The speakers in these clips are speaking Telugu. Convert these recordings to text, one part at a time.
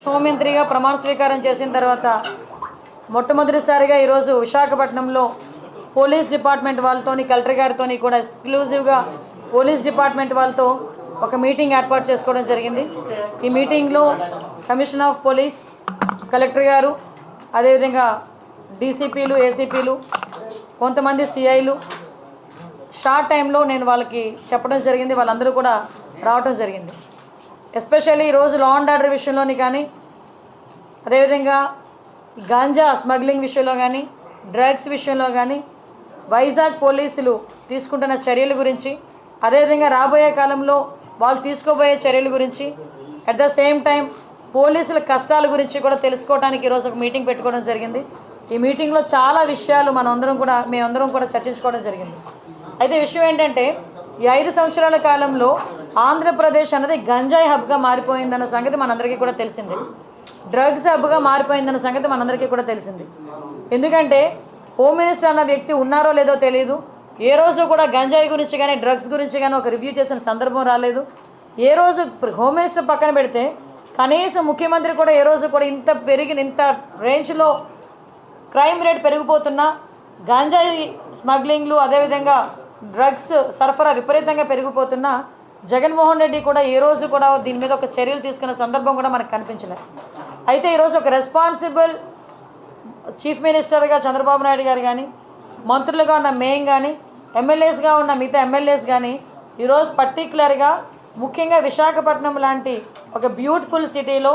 హోంమంత్రిగా ప్రమాణ స్వీకారం చేసిన తర్వాత మొట్టమొదటిసారిగా ఈరోజు విశాఖపట్నంలో పోలీస్ డిపార్ట్మెంట్ వాళ్ళతోని కలెక్టర్ గారితోని కూడా ఎక్స్క్లూజివ్గా పోలీస్ డిపార్ట్మెంట్ వాళ్ళతో ఒక మీటింగ్ ఏర్పాటు చేసుకోవడం జరిగింది. ఈ మీటింగ్లో కమిషనర్ ఆఫ్ పోలీస్, కలెక్టర్ గారు, అదేవిధంగా డీసీపీలు, ఏసీపీలు, కొంతమంది సిఐలు షార్ట్ టైంలో నేను వాళ్ళకి చెప్పడం జరిగింది. వాళ్ళందరూ కూడా రావడం జరిగింది. ఎస్పెషల్లీ ఈరోజు లా అండ్ ఆర్డర్ విషయంలోని కానీ, అదేవిధంగా గాంజా స్మగ్లింగ్ విషయంలో కానీ, డ్రగ్స్ విషయంలో కానీ వైజాగ్ పోలీసులు తీసుకుంటున్న చర్యల గురించి, అదేవిధంగా రాబోయే కాలంలో వాళ్ళు తీసుకోబోయే చర్యల గురించి, అట్ ద సేమ్ టైం పోలీసుల కష్టాల గురించి కూడా తెలుసుకోవడానికి ఈరోజు ఒక మీటింగ్ పెట్టుకోవడం జరిగింది. ఈ మీటింగ్లో చాలా విషయాలు మేమందరం కూడా చర్చించుకోవడం జరిగింది. అయితే విషయం ఏంటంటే, ఈ 5 సంవత్సరాల కాలంలో ఆంధ్రప్రదేశ్ అన్నది గంజాయి హబ్గా మారిపోయిందన్న సంగతి మనందరికీ కూడా తెలిసింది. డ్రగ్స్ హబ్గా మారిపోయిందన్న సంగతి మనందరికీ కూడా తెలిసింది. ఎందుకంటే హోమ్ మినిస్టర్ అన్న వ్యక్తి ఉన్నారో లేదో తెలియదు. ఏ రోజు కూడా గంజాయి గురించి కానీ, డ్రగ్స్ గురించి కానీ ఒక రివ్యూ చేసిన సందర్భం రాలేదు. ఏ రోజు హోమ్ మినిస్టర్ పక్కన పెడితే కనీసం ముఖ్యమంత్రి కూడా ఏ రోజు కూడా ఇంత రేంజ్లో క్రైమ్ రేట్ పెరిగిపోతున్నా, గంజాయి స్మగ్లింగ్లు, అదేవిధంగా డ్రగ్స్ సరఫరా విపరీతంగా పెరిగిపోతున్నా జగన్మోహన్ రెడ్డి కూడా ఏ రోజు కూడా దీని మీద ఒక చర్యలు తీసుకున్న సందర్భం కూడా మనకు కనిపించలేదు. అయితే ఈరోజు ఒక రెస్పాన్సిబుల్ చీఫ్ మినిస్టర్గా చంద్రబాబు నాయుడు గారు కానీ, మంత్రులుగా ఉన్న మేం కానీ, ఎమ్మెల్యేస్గా ఉన్న మిగతా ఎమ్మెల్యేస్ కానీ ఈరోజు పర్టికులర్గా ముఖ్యంగా విశాఖపట్నం లాంటి ఒక బ్యూటిఫుల్ సిటీలో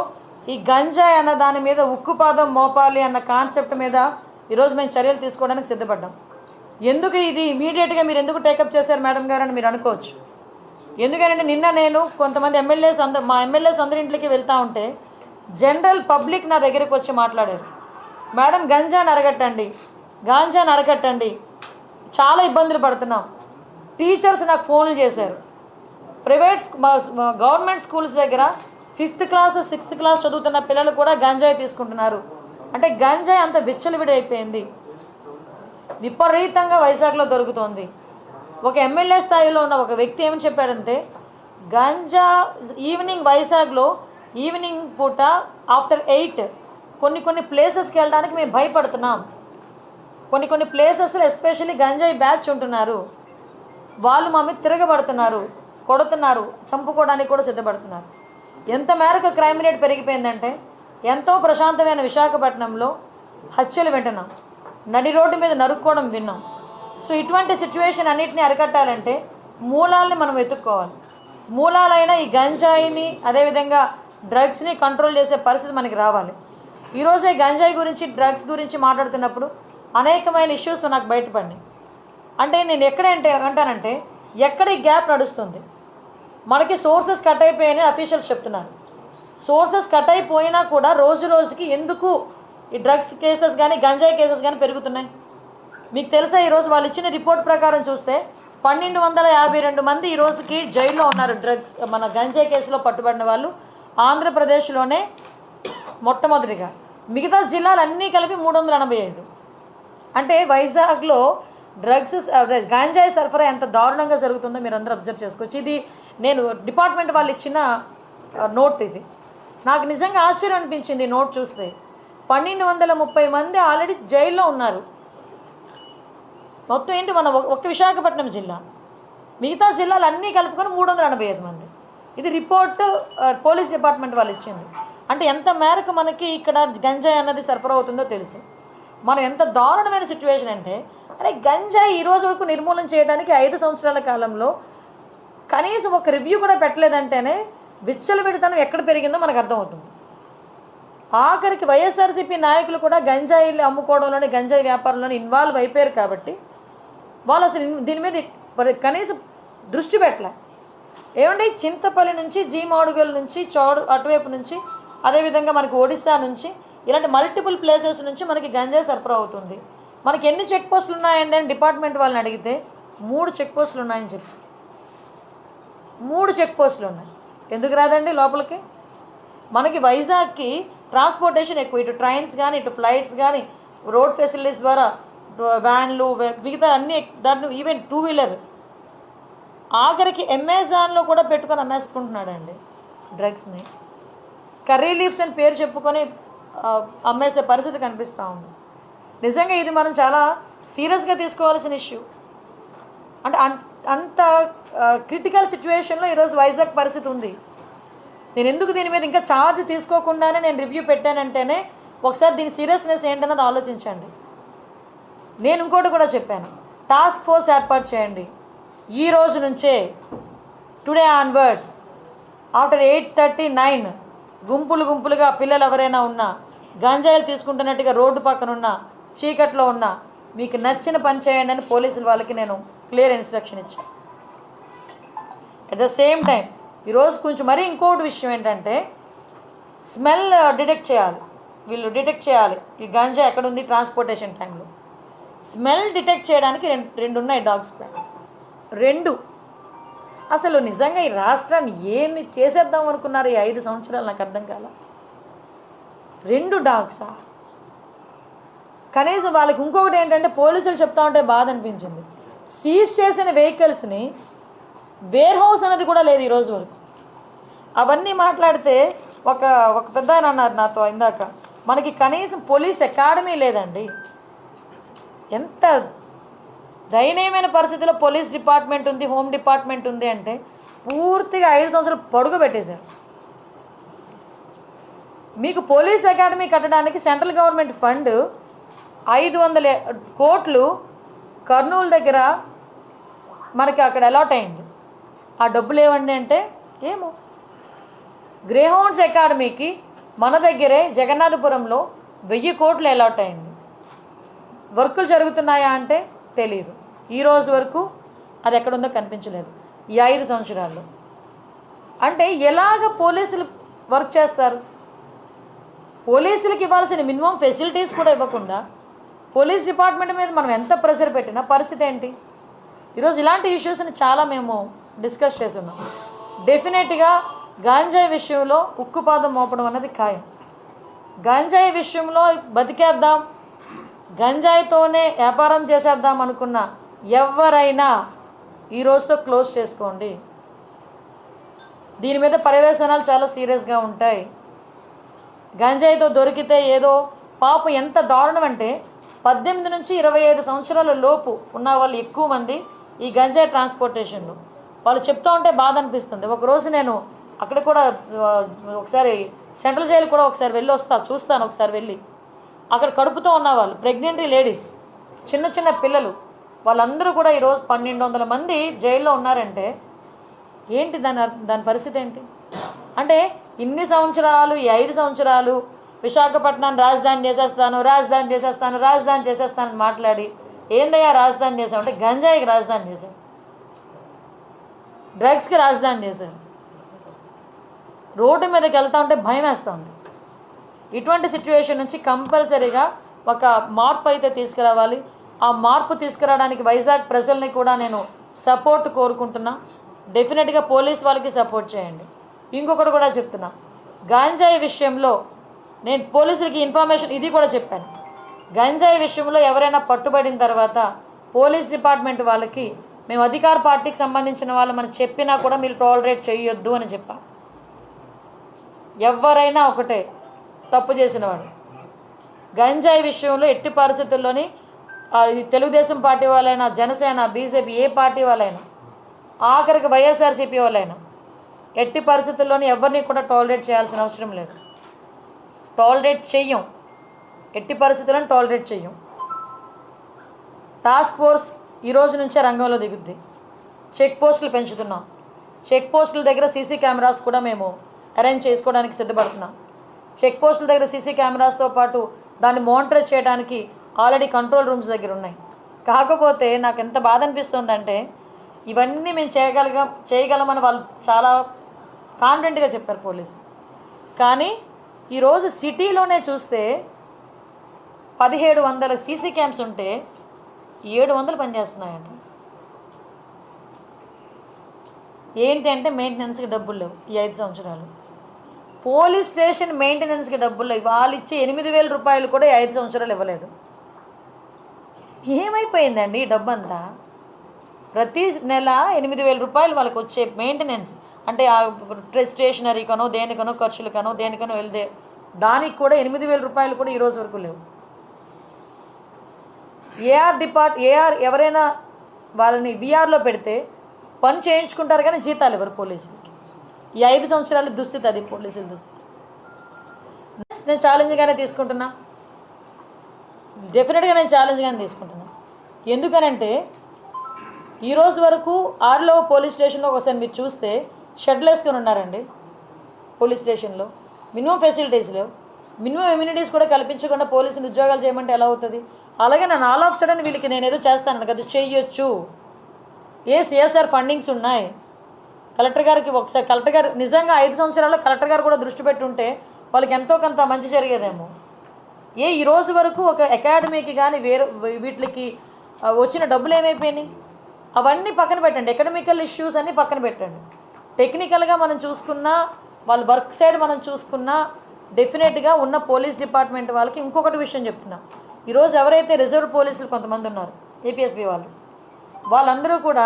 ఈ గంజాయి అన్న దాని మీద ఉక్కుపాదం మోపాలి అన్న కాన్సెప్ట్ మీద ఈరోజు మేము చర్యలు తీసుకోవడానికి సిద్ధపడ్డాం. ఎందుకు ఇది ఇమీడియట్గా మీరు ఎందుకు టేకప్ చేశారు మేడం గారు అని మీరు అనుకోవచ్చు. ఎందుకంటే నిన్న నేను కొంతమంది మా ఎమ్మెల్యేస్ అందరి ఇంట్లోకి వెళ్తూ ఉంటే జనరల్ పబ్లిక్ నా దగ్గరికి వచ్చి మాట్లాడారు. మేడం గంజాని అరగట్టండి, చాలా ఇబ్బందులు పడుతున్నాం. టీచర్స్ నాకు ఫోన్లు చేశారు. గవర్నమెంట్ స్కూల్స్ దగ్గర 5th క్లాస్ 6th క్లాస్ చదువుతున్న పిల్లలు కూడా గంజాయి తీసుకుంటున్నారు. అంటే గంజాయి అంత విచ్చలవిడైపోయింది, విపరీతంగా వైజాగ్లో దొరుకుతోంది. ఒక ఎమ్మెల్యే స్థాయిలో ఉన్న ఒక వ్యక్తి ఏమని చెప్పాడంటే, గంజా వైజాగ్లో ఈవినింగ్ పూట ఆఫ్టర్ 8 కొన్ని ప్లేసెస్కి వెళ్ళడానికి మేము భయపడుతున్నాం. కొన్ని ప్లేసెస్లో ఎస్పెషల్లీ గంజాయి బ్యాచ్ ఉంటున్నారు, వాళ్ళు మా మీద తిరగబడుతున్నారు, కొడుతున్నారు, చంపుకోవడానికి కూడా సిద్ధపడుతున్నారు. ఎంత మేరకు క్రైమ్ రేట్ పెరిగిపోయిందంటే, ఎంతో ప్రశాంతమైన విశాఖపట్నంలో హత్యలు వింటున్నాం, నడి రోడ్డు మీద నరుక్కోవడం విన్నాం. సో ఇటువంటి సిచ్యువేషన్ అన్నిటిని అరికట్టాలంటే మూలాలని మనం వెతుక్కోవాలి. మూలాలైన ఈ గంజాయిని, అదేవిధంగా డ్రగ్స్ని కంట్రోల్ చేసే పరిస్థితి మనకి రావాలి. ఈరోజే గంజాయి గురించి, డ్రగ్స్ గురించి మాట్లాడుతున్నప్పుడు అనేకమైన ఇష్యూస్ నాకు బయటపడినాయి. అంటే నేను అంటానంటే ఎక్కడ ఈ గ్యాప్ నడుస్తుంది, మనకి సోర్సెస్ కట్ అయిపోయాయని అఫీషియల్స్ చెప్తున్నారు. సోర్సెస్ కట్ అయిపోయినా కూడా రోజు రోజుకి ఎందుకు ఈ డ్రగ్స్ కేసెస్ కానీ, గంజాయి కేసెస్ కానీ పెరుగుతున్నాయి? మీకు తెలుసా, ఈరోజు వాళ్ళు ఇచ్చిన రిపోర్ట్ ప్రకారం చూస్తే 1252 మంది ఈ రోజుకి జైల్లో ఉన్నారు. డ్రగ్స్ మన గంజాయి కేసులో పట్టుబడిన వాళ్ళు ఆంధ్రప్రదేశ్లోనే మొట్టమొదటిగా. మిగతా జిల్లాలన్నీ కలిపి 385. అంటే వైజాగ్లో గంజాయి సరఫరా ఎంత దారుణంగా జరుగుతుందో మీరు అందరూ అబ్జర్వ్ చేసుకోవచ్చు. ఇది నేను డిపార్ట్మెంట్ వాళ్ళు ఇచ్చిన నోట్. ఇది నాకు నిజంగా ఆశ్చర్యం అనిపించింది. నోట్ చూస్తే 1230 మంది ఆల్రెడీ జైల్లో ఉన్నారు. మొత్తం ఏంటి, మన ఒక్క విశాఖపట్నం జిల్లా, మిగతా జిల్లాలు అన్నీ కలుపుకొని 385 మంది. ఇది రిపోర్ట్ పోలీస్ డిపార్ట్మెంట్ వాళ్ళు ఇచ్చింది. అంటే ఎంత మేరకు మనకి ఇక్కడ గంజాయి అన్నది సరఫరా అవుతుందో తెలుసు. మనం ఎంత దారుణమైన సిచ్యువేషన్ అంటే, అరే గంజాయి ఈరోజు వరకు నిర్మూలన చేయడానికి 5 సంవత్సరాల కాలంలో కనీసం ఒక రివ్యూ కూడా పెట్టలేదంటేనే విచ్చలవిడితనం ఎక్కడ పెరిగిందో మనకు అర్థమవుతుంది. ఆఖరికి వైఎస్ఆర్సీపీ నాయకులు కూడా గంజాయిలు అమ్ముకోవడంలోని, గంజాయి వ్యాపారంలోని ఇన్వాల్వ్ అయిపోయారు. కాబట్టి వాళ్ళు అసలు దీని మీద కనీసం దృష్టి పెట్టలే. ఏమంటే చింతపల్లి నుంచి, జీమాడుగల్ నుంచి, అటువైపు నుంచి, అదేవిధంగా మనకి ఒడిశా నుంచి, ఇలాంటి మల్టిపుల్ ప్లేసెస్ నుంచి మనకి గంజాయి సరఫరా అవుతుంది. మనకి ఎన్ని చెక్ పోస్టులు ఉన్నాయండి అని డిపార్ట్మెంట్ వాళ్ళని అడిగితే 3 చెక్ పోస్టులు ఉన్నాయని చెప్పి. 3 చెక్ పోస్టులు ఉన్నాయి. ఎందుకు రాదండి లోపలికి? మనకి వైజాగ్కి ట్రాన్స్పోర్టేషన్ ఎక్కువ, ఇటు ట్రైన్స్ కానీ, ఇటు ఫ్లైట్స్ కానీ, రోడ్ ఫెసిలిటీస్ ద్వారా వ్యాన్లు, మిగతా అన్నీ, దాంట్లో ఈవెన్ 2 వీలర్, ఆఖరికి అమెజాన్లో కూడా పెట్టుకొని అమ్మేసుకుంటున్నాడండి డ్రగ్స్ని. కర్రీ లీవ్స్ అని పేరు చెప్పుకొని అమ్మేసే పరిస్థితి కనిపిస్తూ ఉంది. నిజంగా ఇది మనం చాలా సీరియస్గా తీసుకోవాల్సిన ఇష్యూ. అంటే అంత క్రిటికల్ సిచ్యువేషన్లో ఈరోజు వైజాగ్ పరిస్థితి ఉంది. నేను ఎందుకు దీని మీద ఇంకా ఛార్జ్ తీసుకోకుండానే నేను రివ్యూ పెట్టానంటేనే ఒకసారి దీని సీరియస్నెస్ ఏంటన్నది ఆలోచించండి. నేను ఇంకోటి కూడా చెప్పాను, టాస్క్ ఫోర్స్ ఏర్పాటు చేయండి. ఈ రోజు నుంచే టుడే ఆన్వర్డ్స్ ఆఫ్టర్ 8:39 గుంపులుగా పిల్లలు ఎవరైనా ఉన్నా, గంజాయిలు తీసుకుంటున్నట్టుగా రోడ్డు పక్కన ఉన్న చీకట్లో ఉన్నా మీకు నచ్చిన పని చేయండి అని పోలీసుల వాళ్ళకి నేను క్లియర్ ఇన్స్ట్రక్షన్ ఇచ్చాను. అట్ ద సేమ్ టైం ఈరోజు కొంచెం మరీ ఇంకోటి విషయం ఏంటంటే స్మెల్ డిటెక్ట్ చేయాలి. వీళ్ళు డిటెక్ట్ చేయాలి ఈ గంజా ఎక్కడ ఉంది ట్రాన్స్పోర్టేషన్ టైంలో. స్మెల్ డిటెక్ట్ చేయడానికి రెండు ఉన్నాయి డాగ్స్. రెండు అసలు నిజంగా ఈ రాష్ట్రాన్ని ఏమి చేసేద్దాం అనుకున్నారు ఈ 5 సంవత్సరాలు నాకు అర్థం కాల. 2 డాగ్సా? కనీసం వాళ్ళకి ఇంకొకటి ఏంటంటే పోలీసులు చెప్తా ఉంటే బాధ అనిపించింది, సీజ్ చేసిన వెహికల్స్ని వేర్ హౌస్ అనేది కూడా లేదు ఈరోజు వరకు. అవన్నీ మాట్లాడితే ఒక పెద్ద ఆయన అన్నారు నాతో ఇందాక, మనకి కనీసం పోలీస్ అకాడమీ లేదండి. ఎంత దయనీయమైన పరిస్థితిలో పోలీస్ డిపార్ట్మెంట్ ఉంది, హోమ్ డిపార్ట్మెంట్ ఉంది అంటే పూర్తిగా 5 సంవత్సరాలు పొడుగు పెట్టేశారు. మీకు పోలీస్ అకాడమీ కట్టడానికి సెంట్రల్ గవర్నమెంట్ ఫండ్ 500 కోట్లు కర్నూలు దగ్గర మనకి అక్కడ అలాట్ అయింది. ఆ డబ్బులు ఏమండి అంటే ఏమో. గ్రేహౌండ్స్ అకాడమీకి మన దగ్గరే జగన్నాథపురంలో 1000 కోట్లు అలాట్ అయింది. వర్కులు జరుగుతున్నాయా అంటే తెలియదు. ఈరోజు వరకు అది ఎక్కడుందో కనిపించలేదు ఈ 5 సంవత్సరాల్లో. అంటే ఎలాగ పోలీసులు వర్క్ చేస్తారు? పోలీసులకి ఇవ్వాల్సిన మినిమం ఫెసిలిటీస్ కూడా ఇవ్వకుండా పోలీస్ డిపార్ట్మెంట్ మీద మనం ఎంత ప్రెషర్ పెట్టినా పరిస్థితి ఏంటి? ఈరోజు ఇలాంటి ఇష్యూస్ని చాలా మేము డిస్కస్ చేస్తున్నాం. డెఫినెట్గా గాంజాయి విషయంలో ఉక్కుపాదం మోపడం అన్నది ఖాయం. గంజాయి విషయంలో బతికేద్దాం, గంజాయితోనే వ్యాపారం చేసేద్దాం అనుకున్న ఎవరైనా ఈ రోజుతో క్లోజ్ చేసుకోండి. దీని మీద పర్యవేక్షణాలు చాలా సీరియస్గా ఉంటాయి. గంజాయితో దొరికితే ఏదో పాపం ఎంత దారుణం అంటే 18 నుంచి 25 సంవత్సరాల లోపు ఉన్న వాళ్ళు ఎక్కువ మంది ఈ గంజాయి ట్రాన్స్పోర్టేషన్లో. వాళ్ళు చెప్తూ ఉంటే బాధ అనిపిస్తుంది. ఒకరోజు నేను అక్కడ కూడా ఒకసారి సెంట్రల్ జైలు కూడా ఒకసారి వెళ్ళి చూస్తాను ఒకసారి వెళ్ళి. అక్కడ కడుపుతో ఉన్నవాళ్ళు ప్రెగ్నెంట్ లేడీస్, చిన్న పిల్లలు, వాళ్ళందరూ కూడా ఈరోజు 1200 మంది జైల్లో ఉన్నారంటే ఏంటి దాని పరిస్థితి ఏంటి? అంటే ఇన్ని సంవత్సరాలు, ఈ 5 సంవత్సరాలు విశాఖపట్నాన్ని రాజధాని చేసేస్తాను మాట్లాడి ఏందయ్యా రాజధాని చేసావు అంటే గంజాయికి రాజధాని చేశారు, డ్రగ్స్కి రాజధాని చేశారు. రోడ్డు మీదకి వెళ్తూ ఉంటే భయం వేస్తుంది. ఇటువంటి సిచ్యువేషన్ నుంచి కంపల్సరీగా ఒక మార్పు అయితే తీసుకురావాలి. ఆ మార్పు తీసుకురావడానికి వైజాగ్ ప్రజల్ని కూడా నేను సపోర్ట్ కోరుకుంటున్నా. డెఫినెట్గా పోలీస్ వాళ్ళకి సపోర్ట్ చేయండి. ఇంకొకటి కూడా చెప్తున్నా, గంజాయి విషయంలో నేను పోలీసులకి ఇన్ఫర్మేషన్ ఇది కూడా చెప్పాను. గంజాయి విషయంలో ఎవరైనా పట్టుబడిన తర్వాత పోలీస్ డిపార్ట్మెంట్ వాళ్ళకి మేము అధికార పార్టీకి సంబంధించిన వాళ్ళు మనం చెప్పినా కూడా మీరు టాలరేట్ చేయొద్దు అని చెప్పా. ఎవరైనా ఒకటే తప్పు చేసిన వాడు గంజాయి విషయంలో ఎట్టి పరిస్థితుల్లోని తెలుగుదేశం పార్టీ వాళ్ళైనా, జనసేన, బీజేపీ ఏ పార్టీ వాళ్ళైనా, ఆఖరికి వైఎస్ఆర్సీపీ వాళ్ళైనా ఎట్టి పరిస్థితుల్లోని ఎవరిని కూడా టాలరేట్ చేయాల్సిన అవసరం లేదు. టాలరేట్ చెయ్యం, ఎట్టి పరిస్థితులను టాలరేట్ చెయ్యం. టాస్క్ ఫోర్స్ ఈ రోజు నుంచే రంగంలో దిగుద్ది. చెక్ పోస్టులు పెంచుతున్నాం. చెక్ పోస్టుల దగ్గర సీసీ కెమెరాస్ కూడా మేము అరేంజ్ చేసుకోవడానికి సిద్ధపడుతున్నాం. చెక్ పోస్టుల దగ్గర సీసీ కెమెరాస్తో పాటు దాన్ని మానిటర్ చేయడానికి ఆల్రెడీ కంట్రోల్ రూమ్స్ దగ్గర ఉన్నాయి. కాకపోతే నాకు ఎంత బాధ అనిపిస్తుందంటే ఇవన్నీ మేము చేయగలమని వాళ్ళు చాలా కాన్ఫిడెంట్గా చెప్పారు పోలీసు. కానీ ఈరోజు సిటీలోనే చూస్తే 1700 సీసీ క్యామ్స్ ఉంటే 700 పనిచేస్తున్నాయంట. ఏంటి అంటే మెయింటెనెన్స్కి డబ్బులు లేవు. ఈ 5 సంవత్సరాలు పోలీస్ స్టేషన్ మెయింటెనెన్స్కి డబ్బులు లేవు. వాళ్ళు ఇచ్చే 8000 రూపాయలు కూడా 5 సంవత్సరాలు ఇవ్వలేదు. ఏమైపోయిందండి ఈ డబ్బు అంతా? ప్రతి నెల 8000 రూపాయలు వాళ్ళకి వచ్చే మెయింటెనెన్స్ అంటే స్టేషనరీకనో దేనికనో ఖర్చులకనో దేనికనో వెళ్తే దానికి కూడా 8,000 రూపాయలు కూడా ఈ రోజు వరకు లేవు. ఏఆర్ ఎవరైనా వాళ్ళని విఆర్లో పెడితే పని చేయించుకుంటారు కానీ జీతాలు ఇవ్వరు పోలీసులకి. ఈ 5 సంవత్సరాల దుస్థితి అది పోలీసుల దుస్థితి. నేను ఛాలెంజ్గానే తీసుకుంటున్నా, డెఫినెట్గా నేను ఛాలెంజ్గానే తీసుకుంటున్నా. ఎందుకనంటే ఈరోజు వరకు ఆర్లో పోలీస్ స్టేషన్లో ఒకసారి మీరు చూస్తే షెడ్లు వేసుకొని ఉన్నారండి. పోలీస్ స్టేషన్లో మినిమం ఫెసిలిటీస్ లేవు, మినిమం ఇమ్యూనిటీస్ కూడా కల్పించకుండా పోలీసులు ఉద్యోగాలు చేయమంటే ఎలా అవుతుంది? అలాగే నేను ఆల్ ఆఫ్ సడన్ వీళ్ళకి నేను ఏదో చేస్తాను కదా, చెయ్యొచ్చు. సిఎస్ఆర్ ఫండింగ్స్ ఉన్నాయి. కలెక్టర్ గారికి ఒకసారి కలెక్టర్ గారు నిజంగా 5 సంవత్సరాల్లో కలెక్టర్ గారు కూడా దృష్టి పెట్టుంటే వాళ్ళకి ఎంతో కొంత మంచి జరిగేదేమో. ఈ రోజు వరకు ఒక అకాడమీకి కానీ వీటికి వచ్చిన డబ్బులు ఏమైపోయినాయి? అవన్నీ పక్కన పెట్టండి. ఎకడమికల్ ఇష్యూస్ అన్నీ పక్కన పెట్టండి. టెక్నికల్గా మనం చూసుకున్నా, వాళ్ళ వర్క్ సైడ్ మనం చూసుకున్నా డెఫినెట్గా ఉన్న పోలీస్ డిపార్ట్మెంట్ వాళ్ళకి ఇంకొకటి విషయం చెప్తున్నా. ఈరోజు ఎవరైతే రిజర్వ్ పోలీసులు కొంతమంది ఉన్నారు, ఏపీఎస్బీ వాళ్ళందరూ కూడా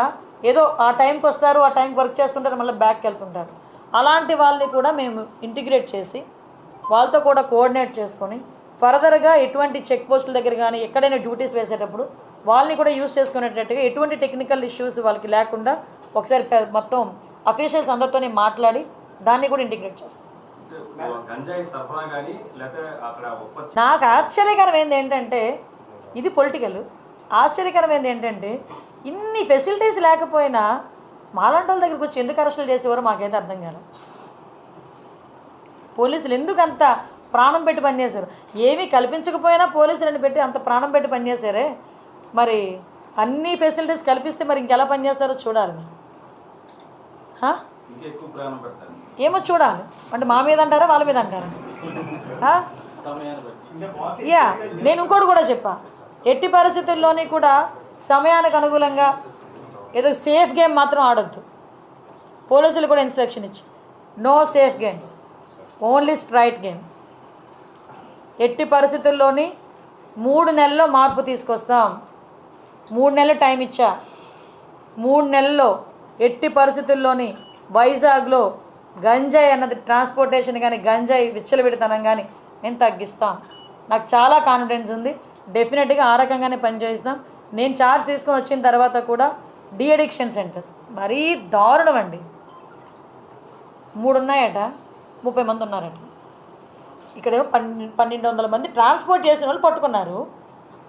ఏదో ఆ టైంకి వస్తారు, ఆ టైంకి వర్క్ చేస్తుంటారు, మళ్ళీ బ్యాక్కి వెళ్తుంటారు. అలాంటి వాళ్ళని కూడా మేము ఇంటిగ్రేట్ చేసి వాళ్ళతో కూడా కోఆర్డినేట్ చేసుకొని ఫర్దర్గా ఎటువంటి చెక్ పోస్టుల దగ్గర కానీ ఎక్కడైనా డ్యూటీస్ వేసేటప్పుడు వాళ్ళని కూడా యూజ్ చేసుకునేటట్టుగా ఎటువంటి టెక్నికల్ ఇష్యూస్ వాళ్ళకి లేకుండా ఒకసారి మొత్తం అఫీషియల్స్ అందరితోనే మాట్లాడి దాన్ని కూడా ఇంటిగ్రేట్ చేస్తాం. నాకు ఆశ్చర్యకరమైంది ఏంటంటే, ఇది పొలిటికల్, ఆశ్చర్యకరమైంది ఏంటంటే ఇన్ని ఫెసిలిటీస్ లేకపోయినా మాలాంటి వాళ్ళ దగ్గరికి వచ్చి ఎందుకు అరెస్టులు చేసేవారో మాకైతే అర్థం కాలేదు. పోలీసులు ఎందుకు అంత ప్రాణం పెట్టి పనిచేశారు? ఏమీ కల్పించకపోయినా పోలీసులను పెట్టి అంత ప్రాణం పెట్టి పనిచేశారే. మరి అన్ని ఫెసిలిటీస్ కల్పిస్తే మరి ఇంకెలా పనిచేస్తారో చూడాలి. ఏమో చూడాలి. అంటే మా మీద అంటారా వాళ్ళ మీద అంటారా? నేను ఇంకోటి కూడా చెప్పా, ఎట్టి పరిస్థితుల్లోని కూడా సమయానికి అనుకూలంగా ఏదో సేఫ్ గేమ్ మాత్రం ఆడొద్దు. పోలీసులు కూడా ఇన్స్ట్రక్షన్ ఇచ్చి no safe games, only straight game. ఎట్టి పరిస్థితుల్లోని 3 నెలల్లో మార్పు తీసుకొస్తాం. 3 నెలలు టైం ఇచ్చా. 3 నెలల్లో ఎట్టి పరిస్థితుల్లోని వైజాగ్లో గంజాయి అన్నది ట్రాన్స్పోర్టేషన్ కానీ గంజాయి విచ్చలవిడితనం కానీ మేము తగ్గిస్తాం. నాకు చాలా కాన్ఫిడెన్స్ ఉంది. డెఫినెట్గా ఆ రకంగానే పనిచేస్తాం. నేను ఛార్జ్ తీసుకొని వచ్చిన తర్వాత కూడా డీ అడిక్షన్ సెంటర్స్ మరీ దారుణం అండి. 3 ఉన్నాయట, 30 మంది ఉన్నారట. ఇక్కడేమో 1,200 మంది ట్రాన్స్పోర్ట్ చేసిన వాళ్ళు పట్టుకున్నారు.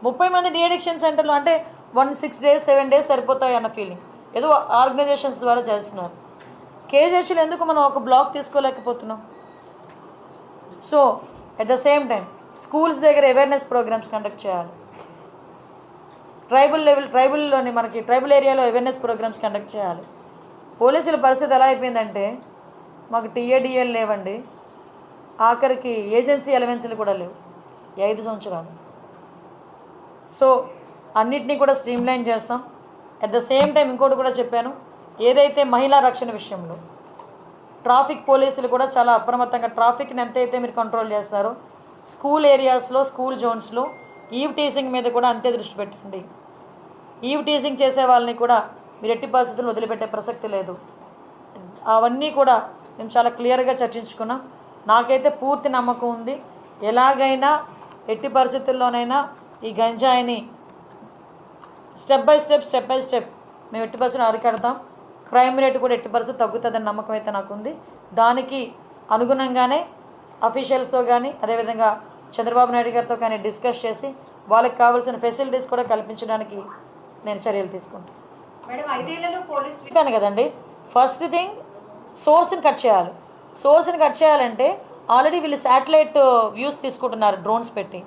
30 మంది డీ అడిక్షన్ సెంటర్లో అంటే 6 days 7 days సరిపోతాయి అన్న ఫీలింగ్ ఏదో ఆర్గనైజేషన్స్ ద్వారా చేస్తున్నారు. కేజీహెచ్లో ఎందుకు మనం ఒక బ్లాక్ తీసుకోలేకపోతున్నాం? So at the same time schools దగ్గర అవేర్నెస్ ప్రోగ్రామ్స్ కండక్ట్ చేయాలి. ట్రైబల్లోని మనకి ట్రైబల్ ఏరియాలో అవేర్నెస్ ప్రోగ్రామ్స్ కండక్ట్ చేయాలి. పోలీసుల పరిస్థితి ఎలా అయిపోయిందంటే మాకు టీఏడిఎల్ లేవండి, ఆఖరికి ఏజెన్సీ ఎలవెన్స్లు కూడా లేవు 5 సంవత్సరాలు. సో అన్నిటినీ కూడా స్ట్రీమ్లైన్ చేస్తాం. అట్ ద సేమ్ టైం ఇంకోటి కూడా చెప్పాను, ఏదైతే మహిళా రక్షణ విషయంలో ట్రాఫిక్ పోలీసులు కూడా చాలా అప్రమత్తంగా ట్రాఫిక్ని ఎంతైతే మీరు కంట్రోల్ చేస్తారో స్కూల్ ఏరియాస్లో స్కూల్ జోన్స్లో ఈవ్ టీజింగ్ మీద కూడా అంతే దృష్టి పెట్టండి. ఈవ్ టీజింగ్ చేసే వాళ్ళని కూడా మీరు ఎట్టి పరిస్థితుల్లో వదిలిపెట్టే ప్రసక్తి లేదు. అవన్నీ కూడా మేము చాలా క్లియర్గా చర్చించుకున్నాం. నాకైతే పూర్తి నమ్మకం ఉంది, ఎలాగైనా ఎట్టి పరిస్థితుల్లోనైనా ఈ గంజాయిని స్టెప్ బై స్టెప్ మేము ఎట్టి పరిస్థితులు అరికడతాం. క్రైమ్ రేటు కూడా ఎట్టి పరిస్థితి తగ్గుతుందని నమ్మకం అయితే నాకుంది. దానికి అనుగుణంగానే అఫీషియల్స్తో కానీ అదేవిధంగా చంద్రబాబు నాయుడు గారితో కానీ డిస్కస్ చేసి వాళ్ళకి కావాల్సిన ఫెసిలిటీస్ కూడా కల్పించడానికి నేను చర్యలు తీసుకుంటాను. చెప్పాను కదండి, ఫస్ట్ థింగ్ సోర్స్ని కట్ చేయాలి. సోర్స్ని కట్ చేయాలంటే ఆల్రెడీ వీళ్ళు శాటిలైట్ వ్యూస్ తీసుకుంటున్నారు డ్రోన్స్ పెట్టి.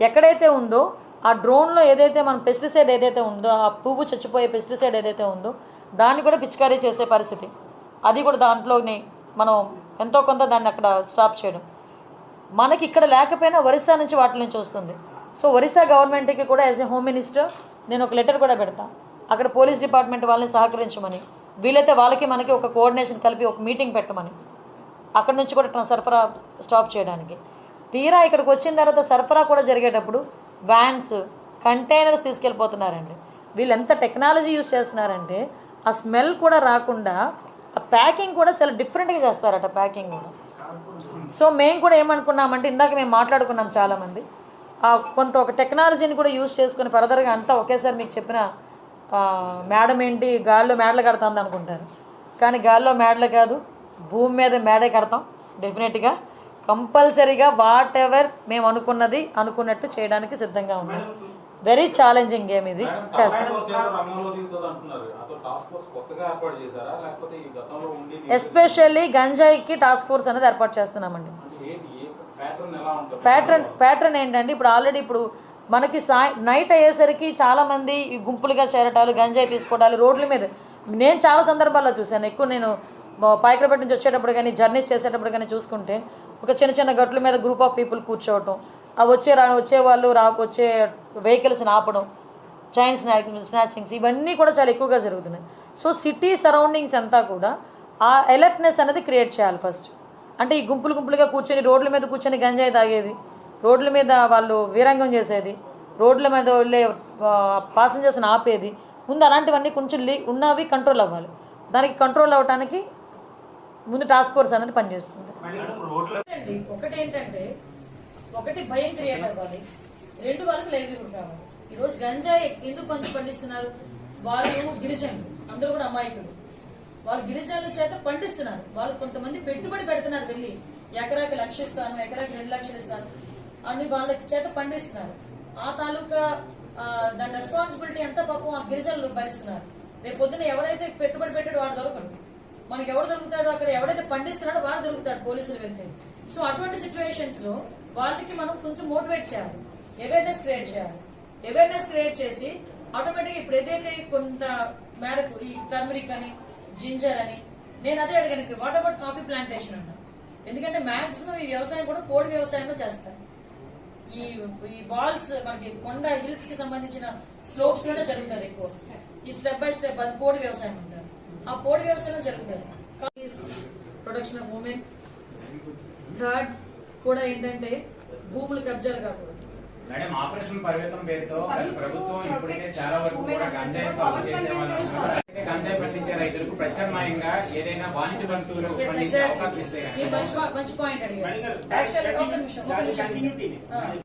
ఎక్కడైతే ఉందో ఆ డ్రోన్లో ఏదైతే మన పెస్టిసైడ్ ఏదైతే ఉందో, ఆ పువ్వు చచ్చిపోయే పెస్టిసైడ్ ఏదైతే ఉందో దాన్ని కూడా పిచికారీ చేసే పరిస్థితి, అది కూడా దాంట్లోనే మనం ఎంతో కొంత దాన్ని అక్కడ స్టాప్ చేయడం. మనకి ఇక్కడ లేకపోయినా ఒరిస్సా నుంచి వాటి నుంచి వస్తుంది. సో ఒరిస్సా గవర్నమెంట్కి కూడా యాజ్ ఏ హోమ్ మినిస్టర్ నేను ఒక లెటర్ కూడా పెడతాను, అక్కడ పోలీస్ డిపార్ట్మెంట్ వాళ్ళని సహకరించమని, వీలైతే వాళ్ళకి మనకి ఒక కోఆర్డినేషన్ కలిపి ఒక మీటింగ్ పెట్టమని, అక్కడ నుంచి కూడా సరఫరా స్టాప్ చేయడానికి. తీరా ఇక్కడికి వచ్చిన తర్వాత సరఫరా కూడా జరిగేటప్పుడు వ్యాన్స్ కంటైనర్స్ తీసుకెళ్ళిపోతున్నారండి. వీళ్ళు ఎంత టెక్నాలజీ యూజ్ చేస్తున్నారంటే ఆ స్మెల్ కూడా రాకుండా ఆ ప్యాకింగ్ కూడా చాలా డిఫరెంట్గా చేస్తారట ప్యాకింగ్ కూడా. సో మేము కూడా ఏమనుకున్నామంటే ఇందాక మేము మాట్లాడుకున్నాం చాలామంది కొంత ఒక టెక్నాలజీని కూడా యూజ్ చేసుకుని ఫర్దర్గా అంతా ఒకేసారి మీకు చెప్పిన మేడం ఏంటి గాల్లో మేడలు కడతాంది అనుకుంటారు, కానీ గాల్లో మేడలు కాదు, భూమి మీద మేడే కడతాం డెఫినెట్గా. కంపల్సరీగా వాట్ ఎవర్ మేము అనుకున్నట్టు చేయడానికి సిద్ధంగా ఉన్నాం. వెరీ ఛాలెంజింగ్ గేమ్ ఇది చేస్తాం. ఎస్పెషల్లీ గంజాయికి టాస్క్ ఫోర్స్ అనేది ఏర్పాటు చేస్తున్నామండి. ప్యాటర్న్ ఏంటంటే ఇప్పుడు మనకి నైట్ అయ్యేసరికి చాలామంది ఈ గుంపులుగా చేరటాలు, గంజాయి తీసుకోవడాలు రోడ్ల మీద నేను చాలా సందర్భాల్లో చూశాను. ఎక్కువ నేను పాయకరపేట నుంచి వచ్చేటప్పుడు కానీ జర్నీస్ చేసేటప్పుడు కానీ చూసుకుంటే ఒక చిన్న చిన్న గట్ల మీద గ్రూప్ ఆఫ్ పీపుల్ కూర్చోవటం, ఆ వచ్చే వాళ్ళు వచ్చే వెహికల్స్ని ఆపడం, చైన్ స్నాచింగ్స్ ఇవన్నీ కూడా చాలా ఎక్కువగా జరుగుతున్నాయి. సో సిటీ సరౌండింగ్స్ అంతా కూడా ఆ అలర్ట్నెస్ అనేది క్రియేట్ చేయాలి ఫస్ట్. అంటే ఈ గుంపులుగా కూర్చొని రోడ్ల మీద కూర్చొని గంజాయి తాగేది, రోడ్ల మీద వాళ్ళు వీరంగం చేసేది, రోడ్ల మీద వెళ్ళే పాసెంజర్స్ని ఆపేది, ముందు అలాంటివన్నీ కొంచెం ఉన్నవి కంట్రోల్ అవ్వాలి. దానికి కంట్రోల్ అవ్వడానికి ముందు టాస్క్ ఫోర్స్ అనేది పనిచేస్తుంది. ఒకటి ఏంటంటే భయం క్రియేట్ అవ్వాలి, రెండు వాళ్ళకి లైవ్లీహుడ్ కావాలి. ఈరోజు గంజాయి ఎందుకు పండిస్తున్నారు? వాళ్ళు గిరిజనులు, అందరూ కూడా అమాయకులు, వాళ్ళు గిరిజనుల చేత పండిస్తున్నారు. వాళ్ళు కొంతమంది పెట్టుబడి పెడుతున్నారు, వెళ్ళి ఎకరాకి 1 లక్ష ఇస్తాను, ఎకరాకి 2 లక్షలు ఇస్తాను అని వాళ్ళ చేత పండిస్తున్నారు. ఆ తాలూకా దాని రెస్పాన్సిబిలిటీ అంతా పాపం ఆ గిరిజనులు భరిస్తున్నారు. రేపు పొద్దున ఎవరైతే పెట్టుబడి పెట్టాడో వాడు దొరకడు, మనకి ఎవరు దొరుకుతాడో అక్కడ ఎవరైతే పండిస్తున్నాడో వాడు దొరుకుతాడు పోలీసులు వెళ్తే. సో అటువంటి సిచ్యువేషన్స్ లో వాళ్ళకి మనం కొంచెం మోటివేట్ చేయాలి, అవేర్నెస్ క్రియేట్ చేసి ఆటోమేటిక్గా ఇప్పుడు ఏదైతే కొంత మేరకు ఈ టర్మరిక్ అని జింజర్ అని నేను అదే అడిగాను, వాట్ అబౌట్ కాఫీ ప్లాంటేషన్ అన్నా. ఎందుకంటే మాక్సిమం ఈ వ్యవసాయం కూడా పోడు వ్యవసాయంలో చేస్తారు. ఈ వాల్స్ మనకి కొండ హిల్స్ కి సంబంధించిన స్లోప్స్ లోనే జరుగుతుంది ఎక్కువ. ఈ స్టెప్ బై స్టెప్ అది పోడు వ్యవసాయం అంటారు, ఆ పోడు వ్యవసాయంలో జరుగుతుంది. Production of women. థర్డ్ కూడా ఏంటంటే భూములు కబ్జాలు కాకూడదు. మేడం, ఆపరేషన్ పరివేతం పేరుతో ప్రభుత్వం ఇప్పటికే చాలా వరకు కూడా గంజాయి సాగు చేసే వాళ్ళు గంజాయి పండించే రైతులకు ప్రత్యామ్నాయంగా ఏదైనా వాణిజ్య బంతువులు పండించే అవకాశం ఇస్తే మంచి పాయింట్ అడిగారు.